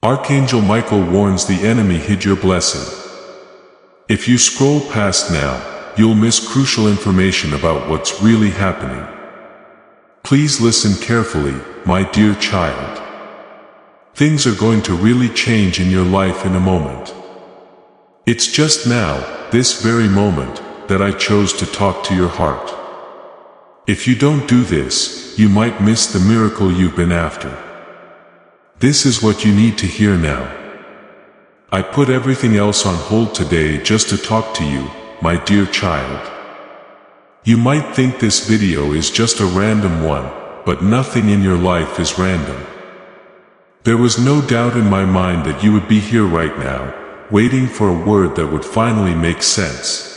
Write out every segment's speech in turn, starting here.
Archangel Michael warns the enemy hid your blessing. If you scroll past now, you'll miss crucial information about what's really happening. Please listen carefully, my dear child. Things are going to really change in your life in a moment. It's just now, this very moment, that I chose to talk to your heart. If you don't do this, you might miss the miracle you've been after. This is what you need to hear now. I put everything else on hold today just to talk to you, my dear child. You might think this video is just a random one, but nothing in your life is random. There was no doubt in my mind that you would be here right now, waiting for a word that would finally make sense.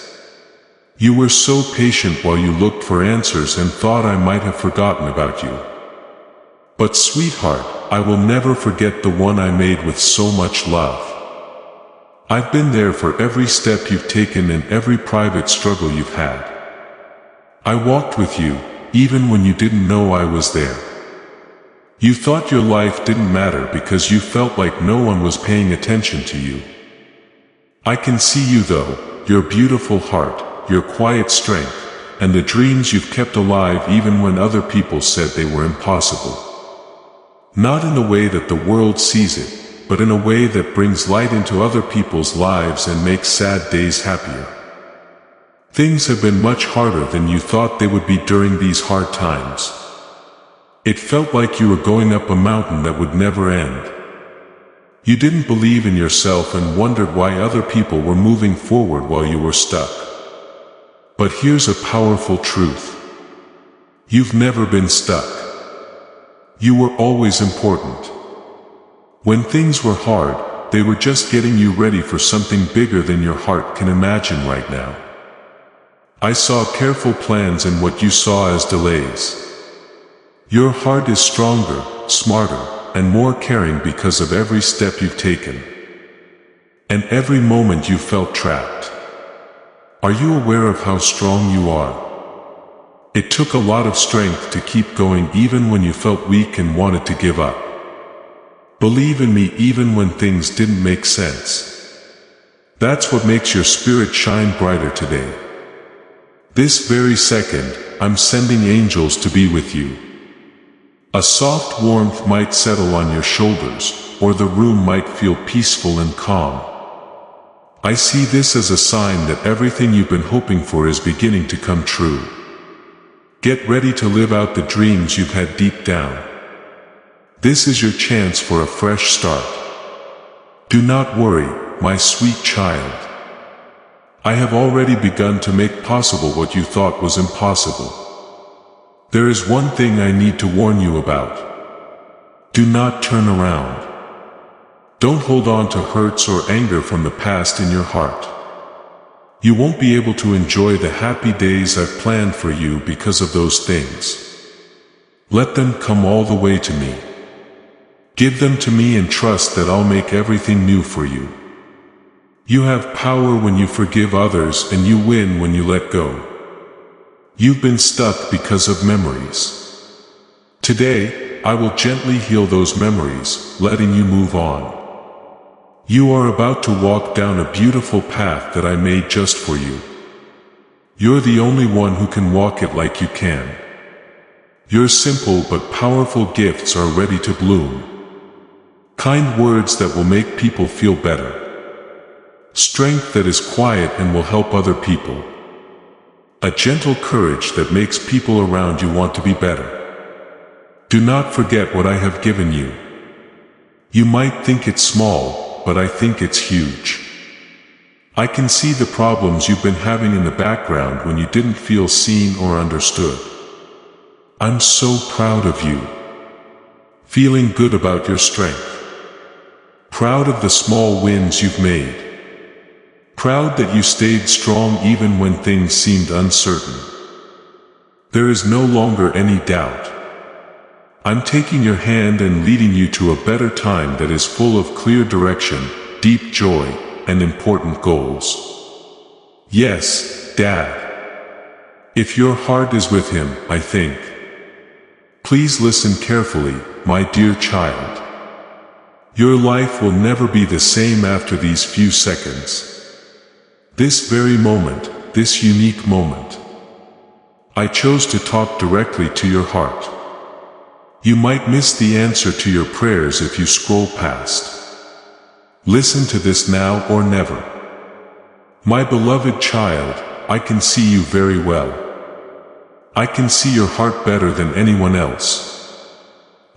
You were so patient while you looked for answers and thought I might have forgotten about you. But sweetheart, I will never forget the one I made with so much love. I've been there for every step you've taken and every private struggle you've had. I walked with you, even when you didn't know I was there. You thought your life didn't matter because you felt like no one was paying attention to you. I can see you though, your beautiful heart, your quiet strength, and the dreams you've kept alive even when other people said they were impossible. Not in the way that the world sees it, but in a way that brings light into other people's lives and makes sad days happier. Things have been much harder than you thought they would be during these hard times. It felt like you were going up a mountain that would never end. You didn't believe in yourself and wondered why other people were moving forward while you were stuck. But here's a powerful truth. You've never been stuck. You were always important. When things were hard, they were just getting you ready for something bigger than your heart can imagine right now. I saw careful plans in what you saw as delays. Your heart is stronger, smarter, and more caring because of every step you've taken. And every moment you felt trapped. Are you aware of how strong you are? It took a lot of strength to keep going even when you felt weak and wanted to give up. Believe in me even when things didn't make sense. That's what makes your spirit shine brighter today. This very second, I'm sending angels to be with you. A soft warmth might settle on your shoulders, or the room might feel peaceful and calm. I see this as a sign that everything you've been hoping for is beginning to come true. Get ready to live out the dreams you've had deep down. This is your chance for a fresh start. Do not worry, my sweet child. I have already begun to make possible what you thought was impossible. There is one thing I need to warn you about. Do not turn around. Don't hold on to hurts or anger from the past in your heart. You won't be able to enjoy the happy days I've planned for you because of those things. Let them come all the way to me. Give them to me and trust that I'll make everything new for you. You have power when you forgive others and you win when you let go. You've been stuck because of memories. Today, I will gently heal those memories, letting you move on. You are about to walk down a beautiful path that I made just for you. You're the only one who can walk it like you can. Your simple but powerful gifts are ready to bloom. Kind words that will make people feel better. Strength that is quiet and will help other people. A gentle courage that makes people around you want to be better. Do not forget what I have given you. You might think it's small, but I think it's huge. I can see the problems you've been having in the background when you didn't feel seen or understood. I'm so proud of you. Feeling good about your strength. Proud of the small wins you've made. Proud that you stayed strong even when things seemed uncertain. There is no longer any doubt. I'm taking your hand and leading you to a better time that is full of clear direction, deep joy, and important goals. Yes, Dad. If your heart is with him, I think. Please listen carefully, my dear child. Your life will never be the same after these few seconds. This very moment, this unique moment. I chose to talk directly to your heart. You might miss the answer to your prayers if you scroll past. Listen to this now or never. My beloved child, I can see you very well. I can see your heart better than anyone else.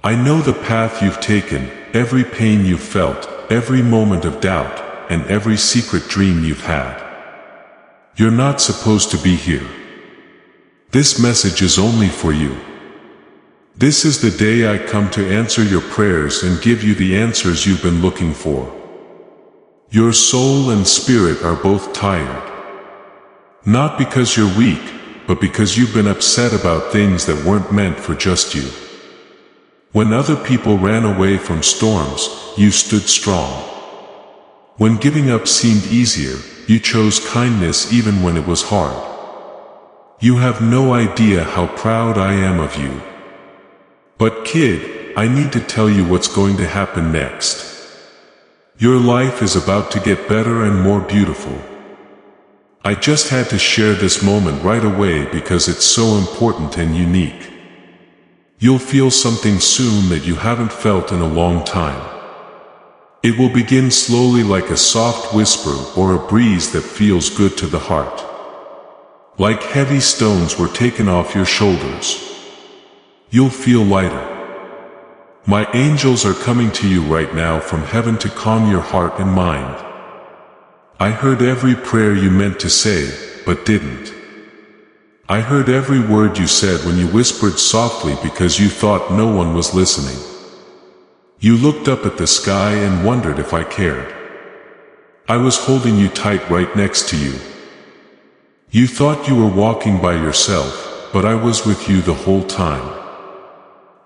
I know the path you've taken, every pain you've felt, every moment of doubt, and every secret dream you've had. You're not supposed to be here. This message is only for you. This is the day I come to answer your prayers and give you the answers you've been looking for. Your soul and spirit are both tired. Not because you're weak, but because you've been upset about things that weren't meant for just you. When other people ran away from storms, you stood strong. When giving up seemed easier, you chose kindness even when it was hard. You have no idea how proud I am of you. But kid, I need to tell you what's going to happen next. Your life is about to get better and more beautiful. I just had to share this moment right away because it's so important and unique. You'll feel something soon that you haven't felt in a long time. It will begin slowly like a soft whisper or a breeze that feels good to the heart. Like heavy stones were taken off your shoulders. You'll feel lighter. My angels are coming to you right now from heaven to calm your heart and mind. I heard every prayer you meant to say, but didn't. I heard every word you said when you whispered softly because you thought no one was listening. You looked up at the sky and wondered if I cared. I was holding you tight right next to you. You thought you were walking by yourself, but I was with you the whole time.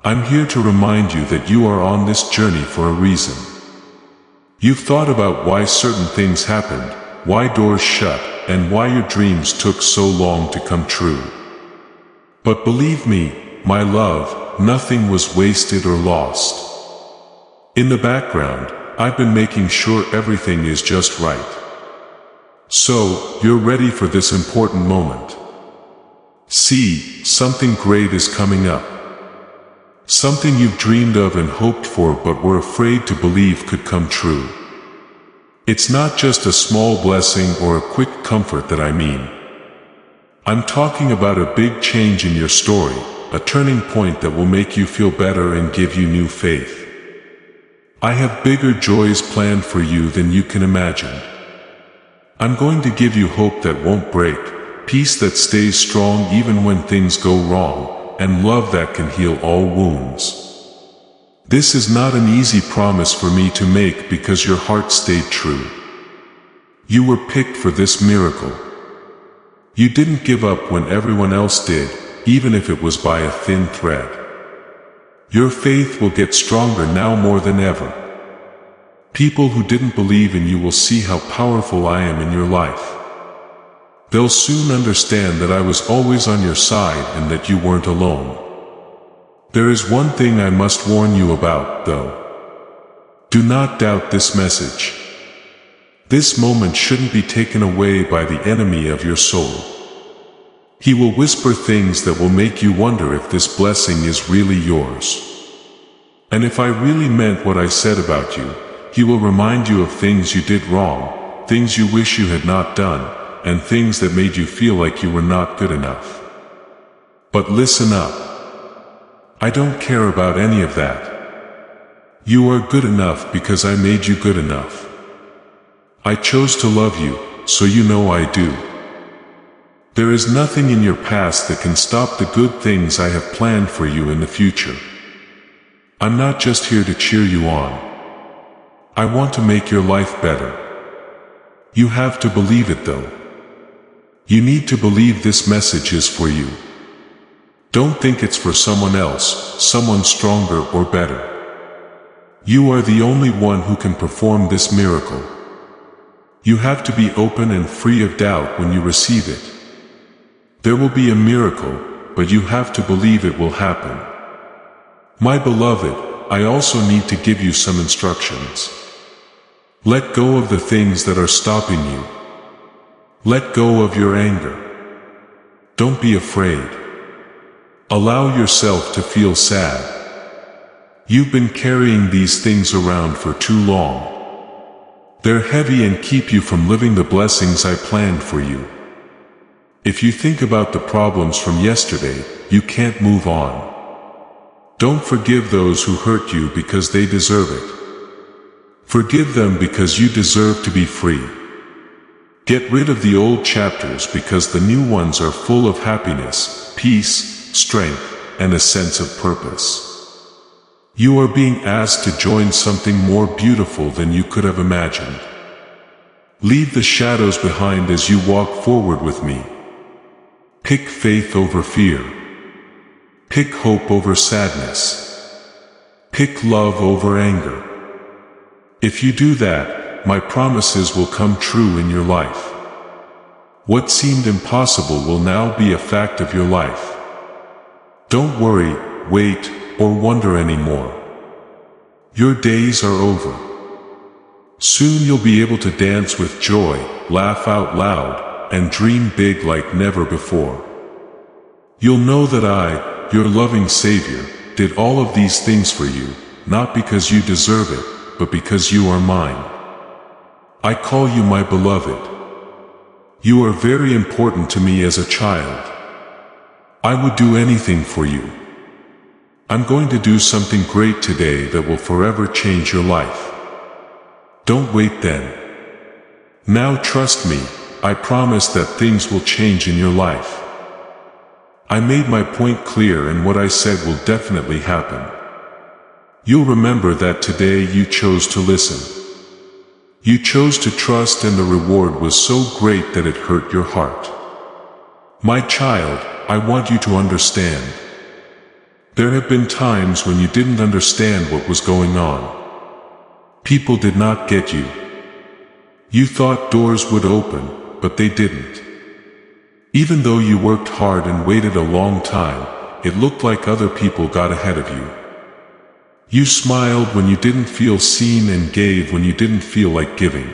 I'm here to remind you that you are on this journey for a reason. You've thought about why certain things happened, why doors shut, and why your dreams took so long to come true. But believe me, my love, nothing was wasted or lost. In the background, I've been making sure everything is just right. So, you're ready for this important moment. See, something great is coming up. Something you've dreamed of and hoped for but were afraid to believe could come true. It's not just a small blessing or a quick comfort that I mean. I'm talking about a big change in your story, a turning point that will make you feel better and give you new faith. I have bigger joys planned for you than you can imagine. I'm going to give you hope that won't break, peace that stays strong even when things go wrong, and love that can heal all wounds. This is not an easy promise for me to make because your heart stayed true. You were picked for this miracle. You didn't give up when everyone else did, even if it was by a thin thread. Your faith will get stronger now more than ever. People who didn't believe in you will see how powerful I am in your life. They'll soon understand that I was always on your side and that you weren't alone. There is one thing I must warn you about, though. Do not doubt this message. This moment shouldn't be taken away by the enemy of your soul. He will whisper things that will make you wonder if this blessing is really yours. And if I really meant what I said about you, he will remind you of things you did wrong, things you wish you had not done, and things that made you feel like you were not good enough. But listen up. I don't care about any of that. You are good enough because I made you good enough. I chose to love you, so you know I do. There is nothing in your past that can stop the good things I have planned for you in the future. I'm not just here to cheer you on. I want to make your life better. You have to believe it though. You need to believe this message is for you. Don't think it's for someone else, someone stronger or better. You are the only one who can perform this miracle. You have to be open and free of doubt when you receive it. There will be a miracle, but you have to believe it will happen. My beloved, I also need to give you some instructions. Let go of the things that are stopping you. Let go of your anger. Don't be afraid. Allow yourself to feel sad. You've been carrying these things around for too long. They're heavy and keep you from living the blessings I planned for you. If you think about the problems from yesterday, you can't move on. Don't forgive those who hurt you because they deserve it. Forgive them because you deserve to be free. Get rid of the old chapters because the new ones are full of happiness, peace, strength, and a sense of purpose. You are being asked to join something more beautiful than you could have imagined. Leave the shadows behind as you walk forward with me. Pick faith over fear. Pick hope over sadness. Pick love over anger. If you do that, my promises will come true in your life. What seemed impossible will now be a fact of your life. Don't worry, wait, or wonder anymore. Your days are over. Soon you'll be able to dance with joy, laugh out loud, and dream big like never before. You'll know that I, your loving Savior, did all of these things for you, not because you deserve it, but because you are mine. I call you my beloved. You are very important to me as a child. I would do anything for you. I'm going to do something great today that will forever change your life. Don't wait then. Now trust me, I promise that things will change in your life. I made my point clear and what I said will definitely happen. You'll remember that today you chose to listen. You chose to trust and the reward was so great that it hurt your heart. My child, I want you to understand. There have been times when you didn't understand what was going on. People did not get you. You thought doors would open, but they didn't. Even though you worked hard and waited a long time, it looked like other people got ahead of you. You smiled when you didn't feel seen and gave when you didn't feel like giving.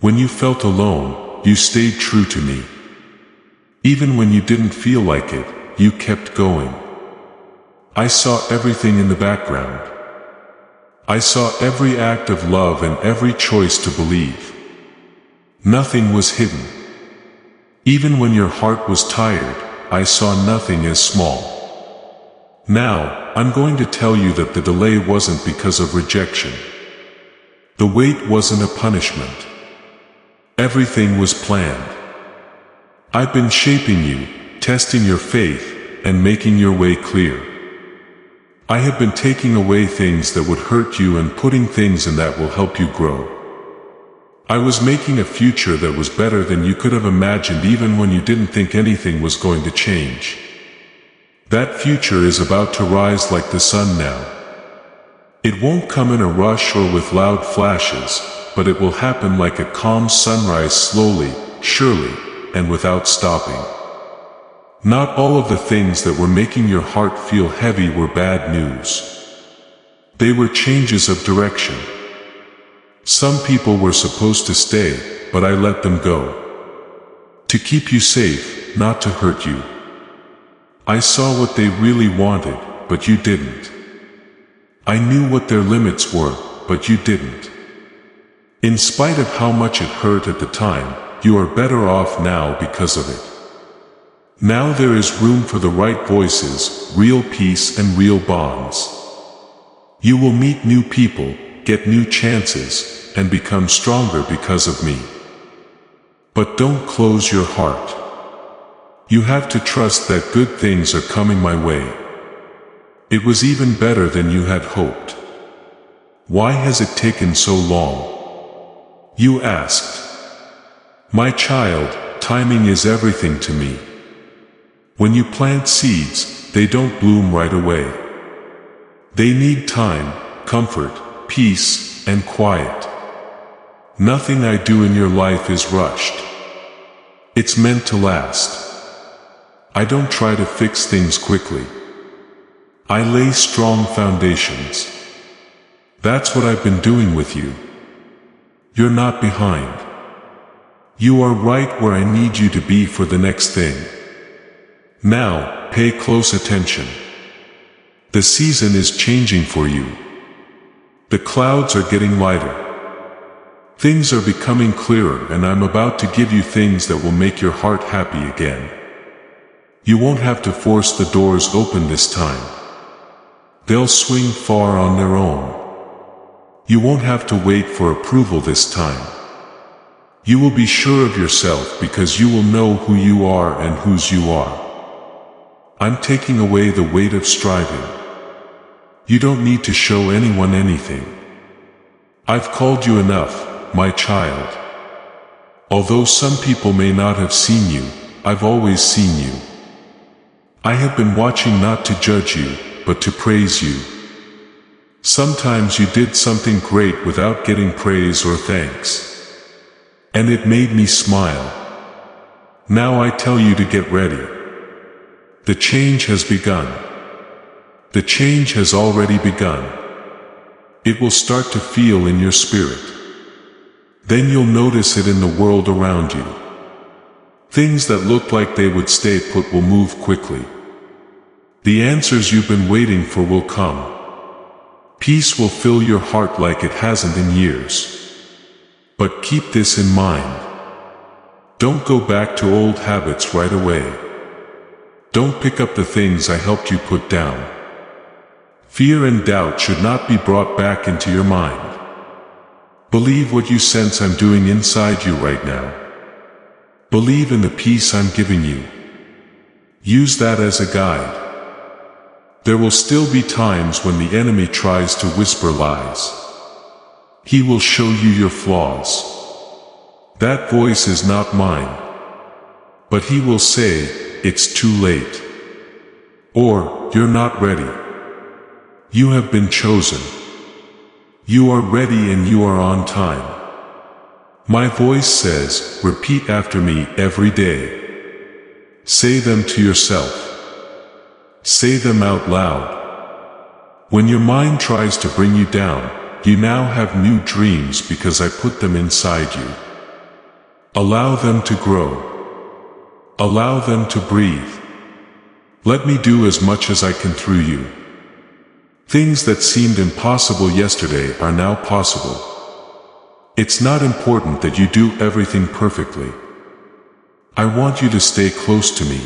When you felt alone, you stayed true to me. Even when you didn't feel like it, you kept going. I saw everything in the background. I saw every act of love and every choice to believe. Nothing was hidden. Even when your heart was tired, I saw nothing as small. Now, I'm going to tell you that the delay wasn't because of rejection. The wait wasn't a punishment. Everything was planned. I've been shaping you, testing your faith, and making your way clear. I have been taking away things that would hurt you and putting things in that will help you grow. I was making a future that was better than you could have imagined even when you didn't think anything was going to change. That future is about to rise like the sun now. It won't come in a rush or with loud flashes, but it will happen like a calm sunrise slowly, surely, and without stopping. Not all of the things that were making your heart feel heavy were bad news. They were changes of direction. Some people were supposed to stay, but I let them go. To keep you safe, not to hurt you. I saw what they really wanted, but you didn't. I knew what their limits were, but you didn't. In spite of how much it hurt at the time, you are better off now because of it. Now there is room for the right voices, real peace and real bonds. You will meet new people, get new chances, and become stronger because of me. But don't close your heart. You have to trust that good things are coming my way. It was even better than you had hoped. Why has it taken so long? You asked. My child, timing is everything to me. When you plant seeds, they don't bloom right away. They need time, comfort, peace, and quiet. Nothing I do in your life is rushed. It's meant to last. I don't try to fix things quickly. I lay strong foundations. That's what I've been doing with you. You're not behind. You are right where I need you to be for the next thing. Now, pay close attention. The season is changing for you. The clouds are getting lighter. Things are becoming clearer, and I'm about to give you things that will make your heart happy again. You won't have to force the doors open this time. They'll swing far on their own. You won't have to wait for approval this time. You will be sure of yourself because you will know who you are and whose you are. I'm taking away the weight of striving. You don't need to show anyone anything. I've called you enough, my child. Although some people may not have seen you, I've always seen you. I have been watching not to judge you, but to praise you. Sometimes you did something great without getting praise or thanks. And it made me smile. Now I tell you to get ready. The change has begun. The change has already begun. It will start to feel in your spirit. Then you'll notice it in the world around you. Things that look like they would stay put will move quickly. The answers you've been waiting for will come. Peace will fill your heart like it hasn't in years. But keep this in mind. Don't go back to old habits right away. Don't pick up the things I helped you put down. Fear and doubt should not be brought back into your mind. Believe what you sense I'm doing inside you right now. Believe in the peace I'm giving you. Use that as a guide. There will still be times when the enemy tries to whisper lies. He will show you your flaws. That voice is not mine. But he will say, it's too late. Or, you're not ready. You have been chosen. You are ready and you are on time. My voice says, repeat after me every day. Say them to yourself. Say them out loud. When your mind tries to bring you down, you now have new dreams because I put them inside you. Allow them to grow. Allow them to breathe. Let me do as much as I can through you. Things that seemed impossible yesterday are now possible. It's not important that you do everything perfectly. I want you to stay close to me.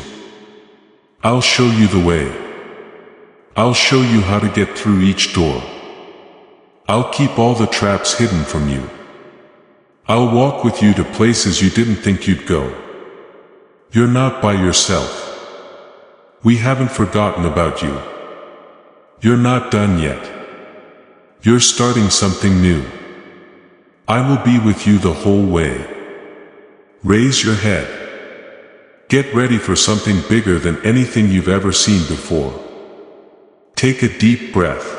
I'll show you the way. I'll show you how to get through each door. I'll keep all the traps hidden from you. I'll walk with you to places you didn't think you'd go. You're not by yourself. We haven't forgotten about you. You're not done yet. You're starting something new. I will be with you the whole way. Raise your head. Get ready for something bigger than anything you've ever seen before. Take a deep breath.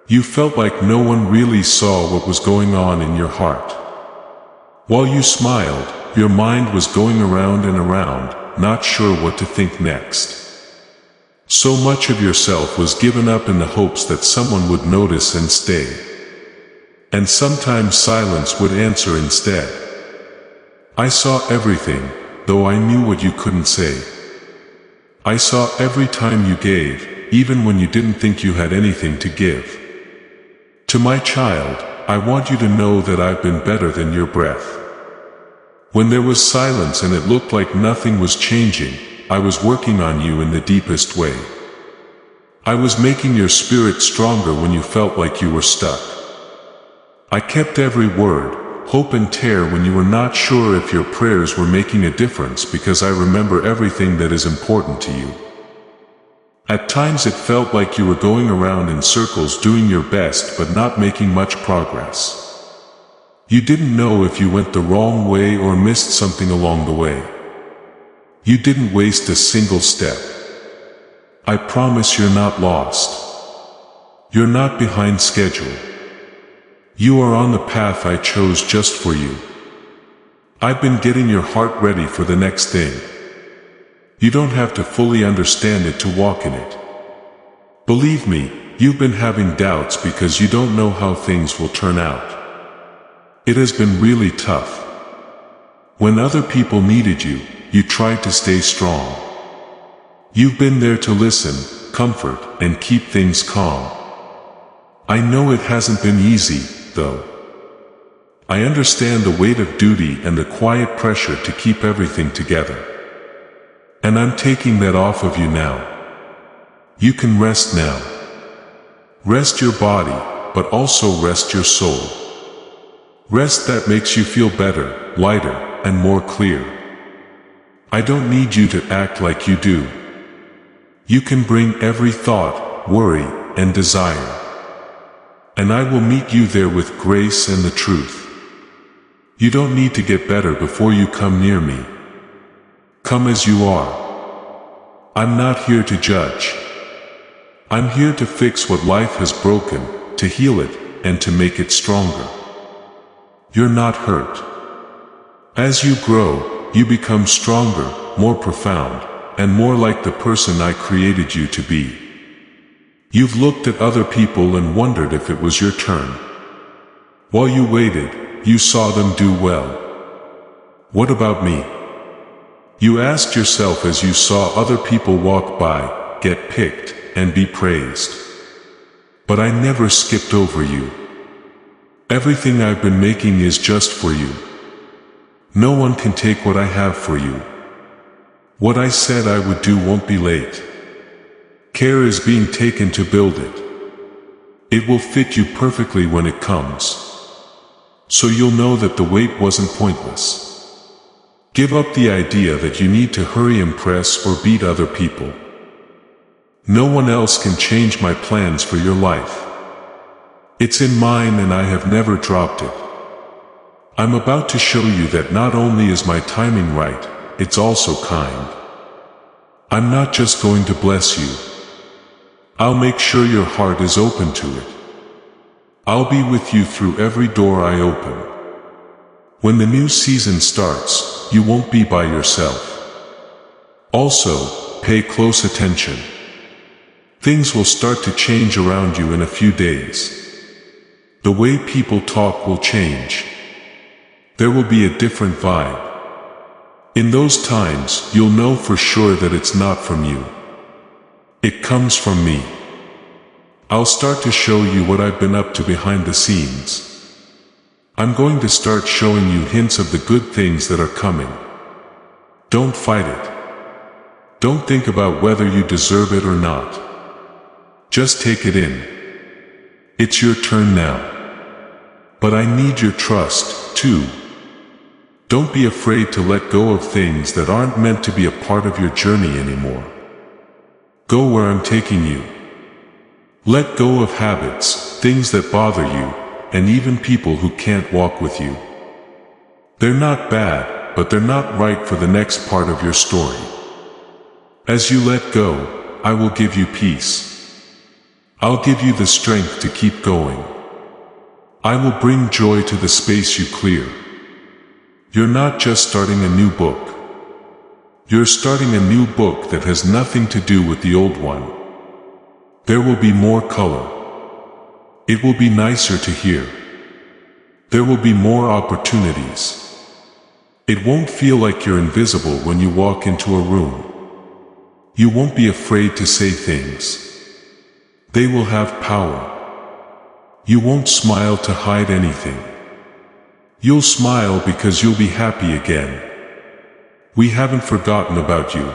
You felt like no one really saw what was going on in your heart. While you smiled, your mind was going around and around, not sure what to think next. So much of yourself was given up in the hopes that someone would notice and stay. And sometimes silence would answer instead. I saw everything, though I knew what you couldn't say. I saw every time you gave, even when you didn't think you had anything to give. To my child, I want you to know that I've been better than your breath. When there was silence and it looked like nothing was changing, I was working on you in the deepest way. I was making your spirit stronger when you felt like you were stuck. I kept every word, hope and tear when you were not sure if your prayers were making a difference because I remember everything that is important to you. At times it felt like you were going around in circles doing your best but not making much progress. You didn't know if you went the wrong way or missed something along the way. You didn't waste a single step. I promise you're not lost. You're not behind schedule. You are on the path I chose just for you. I've been getting your heart ready for the next thing. You don't have to fully understand it to walk in it. Believe me, you've been having doubts because you don't know how things will turn out. It has been really tough. When other people needed you, you tried to stay strong. You've been there to listen, comfort, and keep things calm. I know it hasn't been easy, though. I understand the weight of duty and the quiet pressure to keep everything together. And I'm taking that off of you now. You can rest now. Rest your body, but also rest your soul. Rest that makes you feel better, lighter, and more clear. I don't need you to act like you do. You can bring every thought, worry, and desire. And I will meet you there with grace and the truth. You don't need to get better before you come near me. Come as you are. I'm not here to judge. I'm here to fix what life has broken, to heal it, and to make it stronger. You're not hurt. As you grow, you become stronger, more profound, and more like the person I created you to be. You've looked at other people and wondered if it was your turn. While you waited, you saw them do well. What about me? You asked yourself as you saw other people walk by, get picked, and be praised. But I never skipped over you. Everything I've been making is just for you. No one can take what I have for you. What I said I would do won't be late. Care is being taken to build it. It will fit you perfectly when it comes. So you'll know that the wait wasn't pointless. Give up the idea that you need to hurry, impress, or beat other people. No one else can change my plans for your life. It's in mine and I have never dropped it. I'm about to show you that not only is my timing right, it's also kind. I'm not just going to bless you. I'll make sure your heart is open to it. I'll be with you through every door I open. When the new season starts, you won't be by yourself. Also, pay close attention. Things will start to change around you in a few days. The way people talk will change. There will be a different vibe. In those times, you'll know for sure that it's not from you. It comes from me. I'll start to show you what I've been up to behind the scenes. I'm going to start showing you hints of the good things that are coming. Don't fight it. Don't think about whether you deserve it or not. Just take it in. It's your turn now. But I need your trust, too. Don't be afraid to let go of things that aren't meant to be a part of your journey anymore. Go where I'm taking you. Let go of habits, things that bother you, and even people who can't walk with you. They're not bad, but they're not right for the next part of your story. As you let go, I will give you peace. I'll give you the strength to keep going. I will bring joy to the space you clear. You're not just starting a new book. You're starting a new book that has nothing to do with the old one. There will be more color. It will be nicer to hear. There will be more opportunities. It won't feel like you're invisible when you walk into a room. You won't be afraid to say things. They will have power. You won't smile to hide anything. You'll smile because you'll be happy again. We haven't forgotten about you.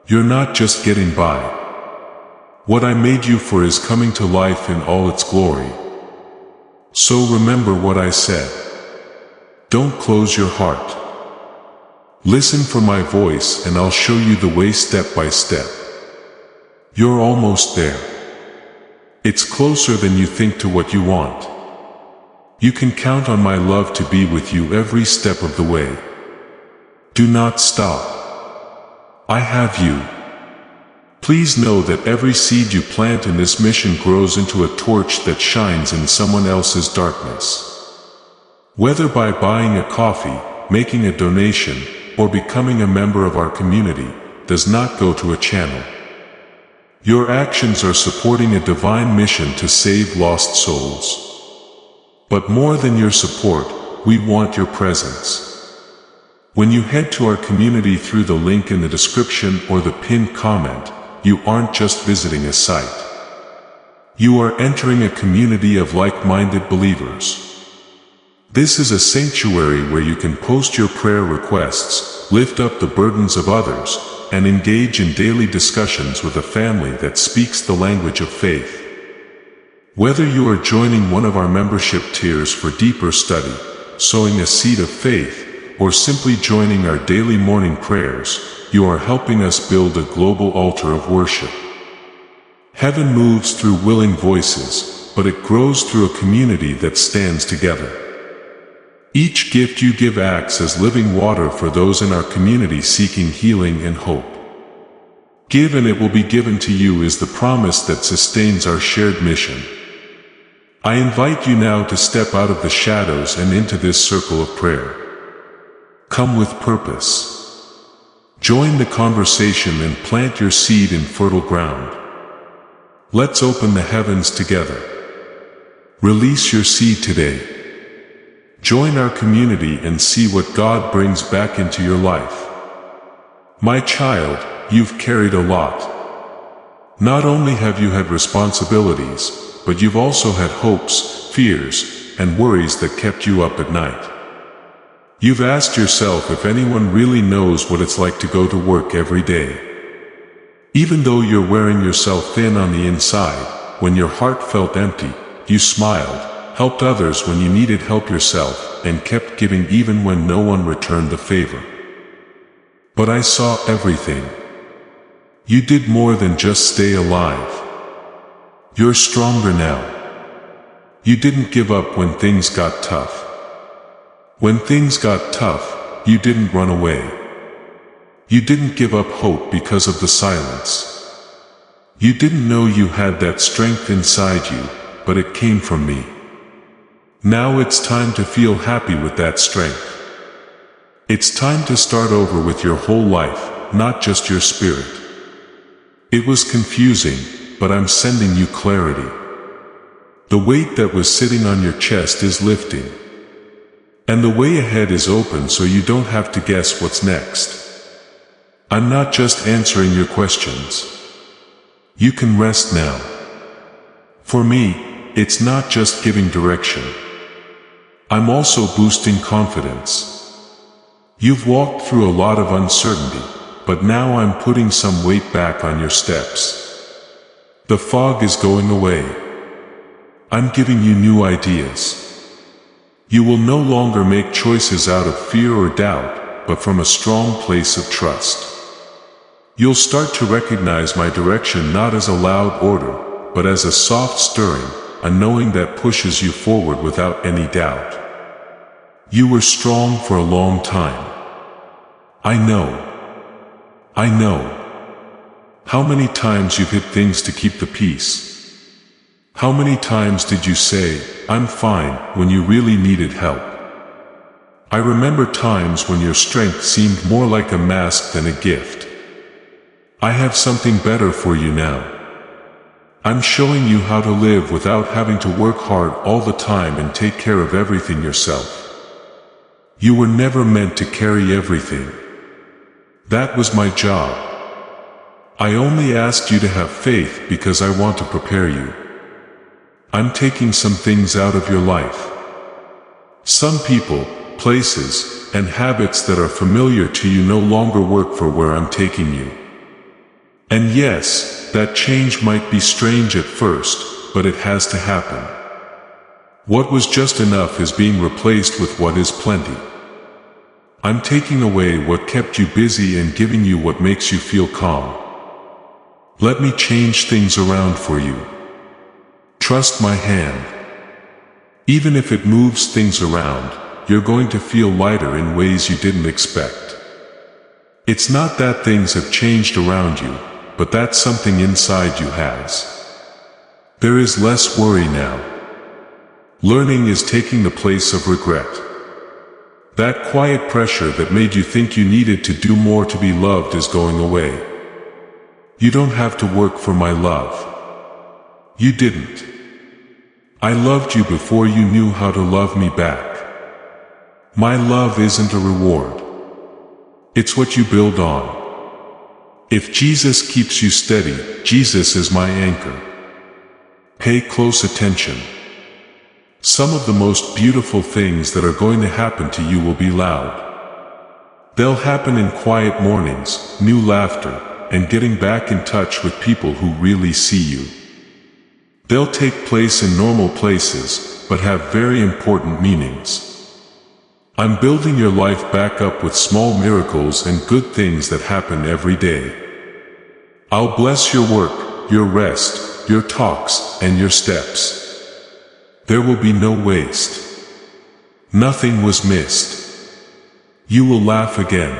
You're not just getting by. What I made you for is coming to life in all its glory. So remember what I said. Don't close your heart. Listen for my voice and I'll show you the way step by step. You're almost there. It's closer than you think to what you want. You can count on my love to be with you every step of the way. Do not stop. I have you. Please know that every seed you plant in this mission grows into a torch that shines in someone else's darkness. Whether by buying a coffee, making a donation, or becoming a member of our community, does not go to a channel. Your actions are supporting a divine mission to save lost souls. But more than your support, we want your presence. When you head to our community through the link in the description or the pinned comment, you aren't just visiting a site. You are entering a community of like-minded believers. This is a sanctuary where you can post your prayer requests, lift up the burdens of others, and engage in daily discussions with a family that speaks the language of faith. Whether you are joining one of our membership tiers for deeper study, sowing a seed of faith, or simply joining our daily morning prayers, you are helping us build a global altar of worship. Heaven moves through willing voices, but it grows through a community that stands together. Each gift you give acts as living water for those in our community seeking healing and hope. Give and it will be given to you is the promise that sustains our shared mission. I invite you now to step out of the shadows and into this circle of prayer. Come with purpose. Join the conversation and plant your seed in fertile ground. Let's open the heavens together. Release your seed today. Join our community and see what God brings back into your life. My child, you've carried a lot. Not only have you had responsibilities, but you've also had hopes, fears, and worries that kept you up at night. You've asked yourself if anyone really knows what it's like to go to work every day. Even though you're wearing yourself thin on the inside, when your heart felt empty, you smiled, helped others when you needed help yourself, and kept giving even when no one returned the favor. But I saw everything. You did more than just stay alive. You're stronger now. You didn't give up when things got tough. When things got tough, you didn't run away. You didn't give up hope because of the silence. You didn't know you had that strength inside you, but it came from me. Now it's time to feel happy with that strength. It's time to start over with your whole life, not just your spirit. It was confusing, but I'm sending you clarity. The weight that was sitting on your chest is lifting. And the way ahead is open so you don't have to guess what's next. I'm not just answering your questions. You can rest now. For me, it's not just giving direction. I'm also boosting confidence. You've walked through a lot of uncertainty, but now I'm putting some weight back on your steps. The fog is going away. I'm giving you new ideas. You will no longer make choices out of fear or doubt, but from a strong place of trust. You'll start to recognize my direction not as a loud order, but as a soft stirring, a knowing that pushes you forward without any doubt. You were strong for a long time. I know. I know. How many times you've hit things to keep the peace? How many times did you say, "I'm fine," when you really needed help? I remember times when your strength seemed more like a mask than a gift. I have something better for you now. I'm showing you how to live without having to work hard all the time and take care of everything yourself. You were never meant to carry everything. That was my job. I only asked you to have faith because I want to prepare you. I'm taking some things out of your life. Some people, places, and habits that are familiar to you no longer work for where I'm taking you. And yes, that change might be strange at first, but it has to happen. What was just enough is being replaced with what is plenty. I'm taking away what kept you busy and giving you what makes you feel calm. Let me change things around for you. Trust my hand. Even if it moves things around, you're going to feel lighter in ways you didn't expect. It's not that things have changed around you, but that something inside you has. There is less worry now. Learning is taking the place of regret. That quiet pressure that made you think you needed to do more to be loved is going away. You don't have to work for my love. You didn't. I loved you before you knew how to love me back. My love isn't a reward. It's what you build on. If Jesus keeps you steady, Jesus is my anchor. Pay close attention. Some of the most beautiful things that are going to happen to you will be loud. They'll happen in quiet mornings, new laughter, and getting back in touch with people who really see you. They'll take place in normal places, but have very important meanings. I'm building your life back up with small miracles and good things that happen every day. I'll bless your work, your rest, your talks, and your steps. There will be no waste. Nothing was missed. You will laugh again.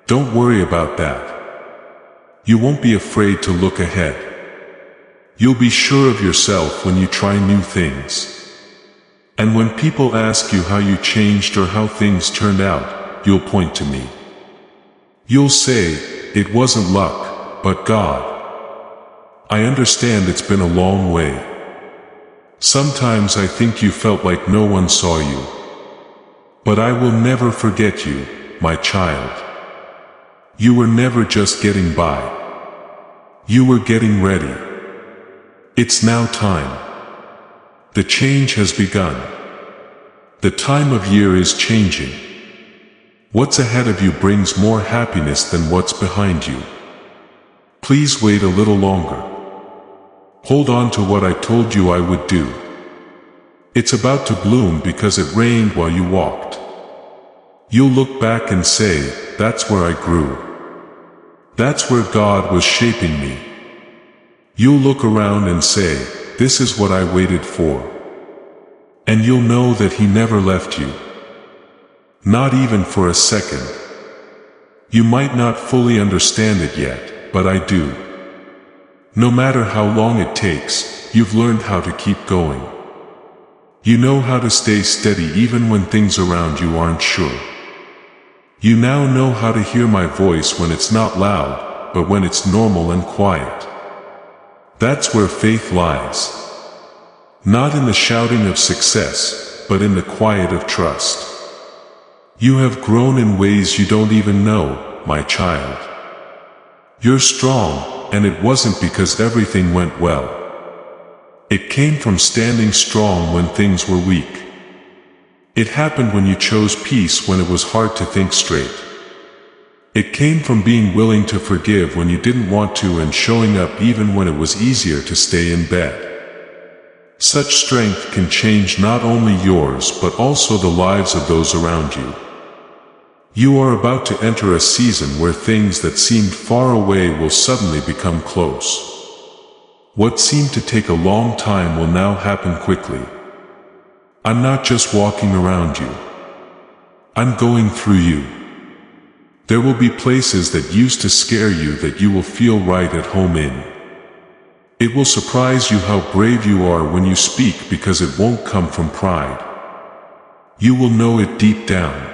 Don't worry about that. You won't be afraid to look ahead. You'll be sure of yourself when you try new things. And when people ask you how you changed or how things turned out, you'll point to me. You'll say, it wasn't luck, but God. I understand it's been a long way. Sometimes I think you felt like no one saw you. But I will never forget you, my child. You were never just getting by. You were getting ready. It's now time. The change has begun. The time of year is changing. What's ahead of you brings more happiness than what's behind you. Please wait a little longer. Hold on to what I told you I would do. It's about to bloom because it rained while you walked. You'll look back and say, that's where I grew. That's where God was shaping me. You'll look around and say, this is what I waited for. And you'll know that He never left you. Not even for a second. You might not fully understand it yet, but I do. No matter how long it takes, you've learned how to keep going. You know how to stay steady even when things around you aren't sure. You now know how to hear my voice when it's not loud, but when it's normal and quiet. That's where faith lies. Not in the shouting of success, but in the quiet of trust. You have grown in ways you don't even know, my child. You're strong, and it wasn't because everything went well. It came from standing strong when things were weak. It happened when you chose peace when it was hard to think straight. It came from being willing to forgive when you didn't want to and showing up even when it was easier to stay in bed. Such strength can change not only yours but also the lives of those around you. You are about to enter a season where things that seemed far away will suddenly become close. What seemed to take a long time will now happen quickly. I'm not just walking around you. I'm going through you. There will be places that used to scare you that you will feel right at home in. It will surprise you how brave you are when you speak because it won't come from pride. You will know it deep down.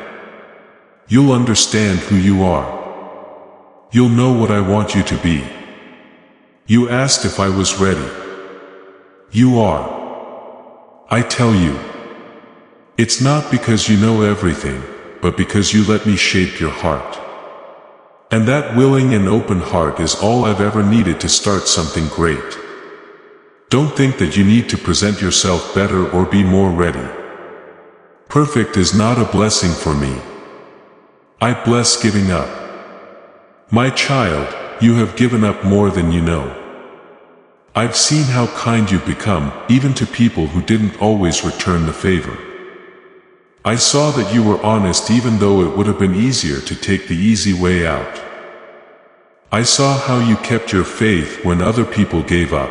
You'll understand who you are. You'll know what I want you to be. You asked if I was ready. You are. I tell you. It's not because you know everything, but because you let me shape your heart. And that willing and open heart is all I've ever needed to start something great. Don't think that you need to present yourself better or be more ready. Perfect is not a blessing for me. I bless giving up. My child, you have given up more than you know. I've seen how kind you've become, even to people who didn't always return the favor. I saw that you were honest even though it would have been easier to take the easy way out. I saw how you kept your faith when other people gave up.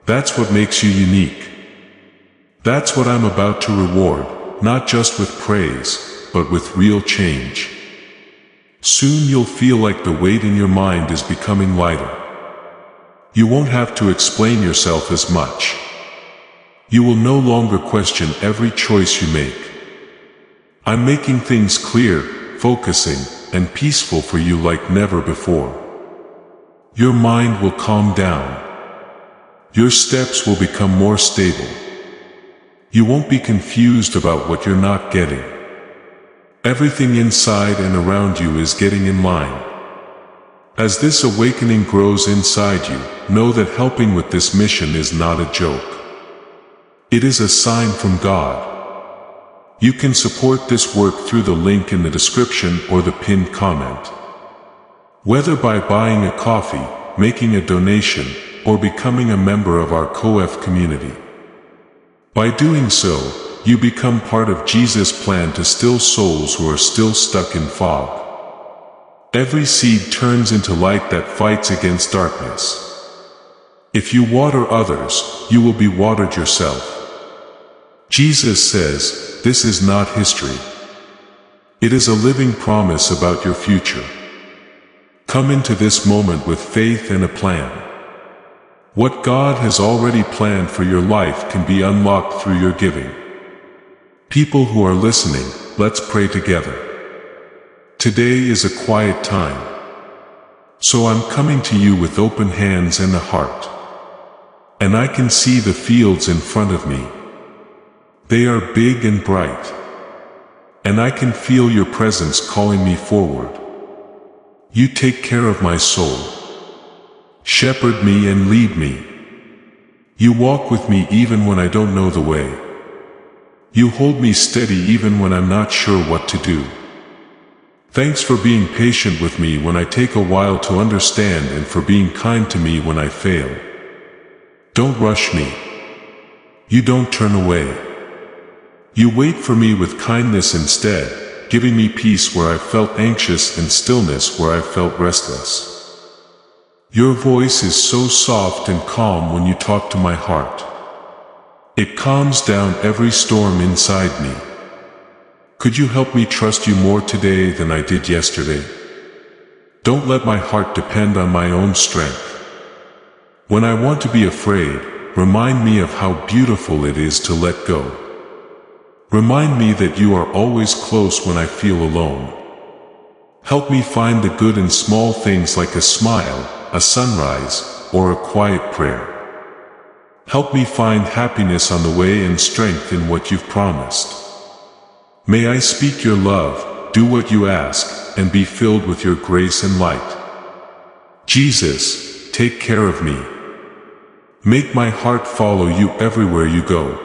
That's what makes you unique. That's what I'm about to reward, not just with praise, but with real change. Soon you'll feel like the weight in your mind is becoming lighter. You won't have to explain yourself as much. You will no longer question every choice you make. I'm making things clear, focusing, and peaceful for you like never before. Your mind will calm down. Your steps will become more stable. You won't be confused about what you're not getting. Everything inside and around you is getting in line. As this awakening grows inside you, know that helping with this mission is not a joke. It is a sign from God. You can support this work through the link in the description or the pinned comment. Whether by buying a coffee, making a donation, or becoming a member of our COF community. By doing so, you become part of Jesus' plan to still souls who are still stuck in fog. Every seed turns into light that fights against darkness. If you water others, you will be watered yourself. Jesus says, this is not history. It is a living promise about your future. Come into this moment with faith and a plan. What God has already planned for your life can be unlocked through your giving. People who are listening, let's pray together. Today is a quiet time. So I'm coming to you with open hands and a heart. And I can see the fields in front of me. They are big and bright. And I can feel your presence calling me forward. You take care of my soul. Shepherd me and lead me. You walk with me even when I don't know the way. You hold me steady even when I'm not sure what to do. Thanks for being patient with me when I take a while to understand and for being kind to me when I fail. Don't rush me. You don't turn away. You wait for me with kindness instead, giving me peace where I felt anxious and stillness where I felt restless. Your voice is so soft and calm when you talk to my heart. It calms down every storm inside me. Could you help me trust you more today than I did yesterday? Don't let my heart depend on my own strength. When I want to be afraid, remind me of how beautiful it is to let go. Remind me that you are always close when I feel alone. Help me find the good in small things like a smile, a sunrise, or a quiet prayer. Help me find happiness on the way and strength in what you've promised. May I speak your love, do what you ask, and be filled with your grace and light. Jesus, take care of me. Make my heart follow you everywhere you go.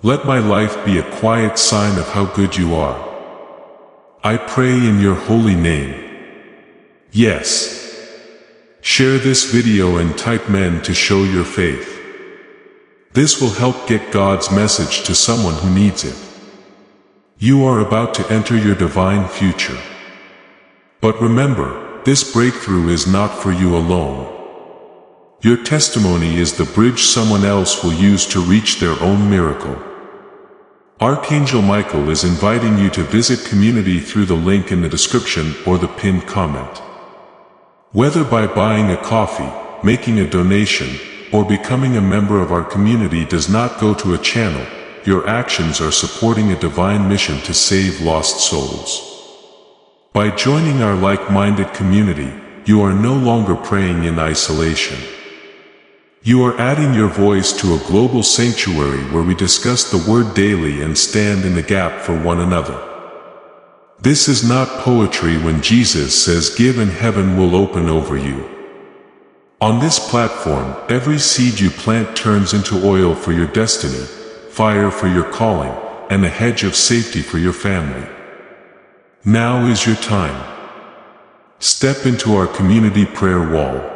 Let my life be a quiet sign of how good you are. I pray in your holy name. Yes. Share this video and type men to show your faith. This will help get God's message to someone who needs it. You are about to enter your divine future. But remember, this breakthrough is not for you alone. Your testimony is the bridge someone else will use to reach their own miracle. Archangel Michael is inviting you to visit community through the link in the description or the pinned comment. Whether by buying a coffee, making a donation, or becoming a member of our community does not go to a channel, your actions are supporting a divine mission to save lost souls. By joining our like-minded community, you are no longer praying in isolation. You are adding your voice to a global sanctuary where we discuss the Word daily and stand in the gap for one another. This is not poetry when Jesus says give and heaven will open over you. On this platform, every seed you plant turns into oil for your destiny, fire for your calling, and a hedge of safety for your family. Now is your time. Step into our community prayer wall.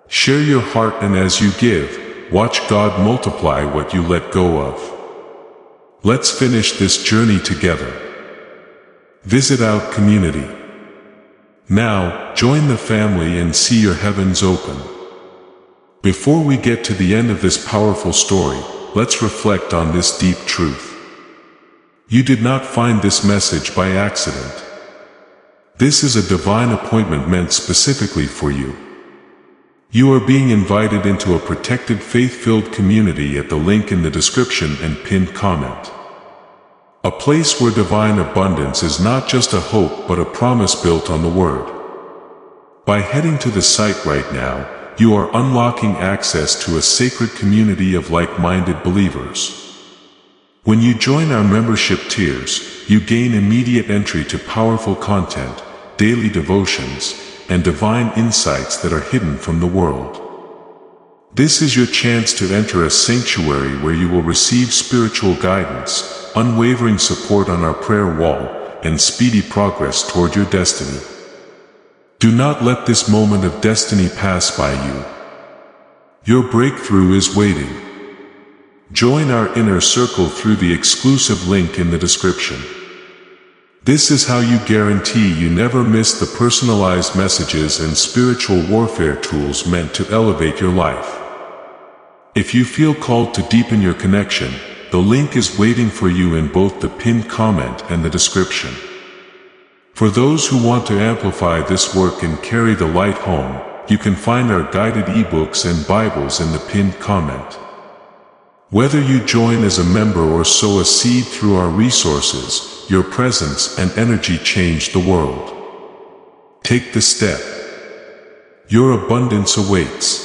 Share your heart, and as you give, watch God multiply what you let go of. Let's finish this journey together. Visit our community. Now, join the family and see your heavens open. Before we get to the end of this powerful story, let's reflect on this deep truth. You did not find this message by accident. This is a divine appointment meant specifically for you. You are being invited into a protected faith-filled community at the link in the description and pinned comment. A place where divine abundance is not just a hope but a promise built on the Word. By heading to the site right now, you are unlocking access to a sacred community of like-minded believers. When you join our membership tiers, you gain immediate entry to powerful content, daily devotions, and divine insights that are hidden from the world. This is your chance to enter a sanctuary where you will receive spiritual guidance, unwavering support on our prayer wall, and speedy progress toward your destiny. Do not let this moment of destiny pass by you. Your breakthrough is waiting. Join our inner circle through the exclusive link in the description. This is how you guarantee you never miss the personalized messages and spiritual warfare tools meant to elevate your life. If you feel called to deepen your connection, the link is waiting for you in both the pinned comment and the description. For those who want to amplify this work and carry the light home, you can find our guided ebooks and Bibles in the pinned comment. Whether you join as a member or sow a seed through our resources, your presence and energy change the world. Take the step. Your abundance awaits.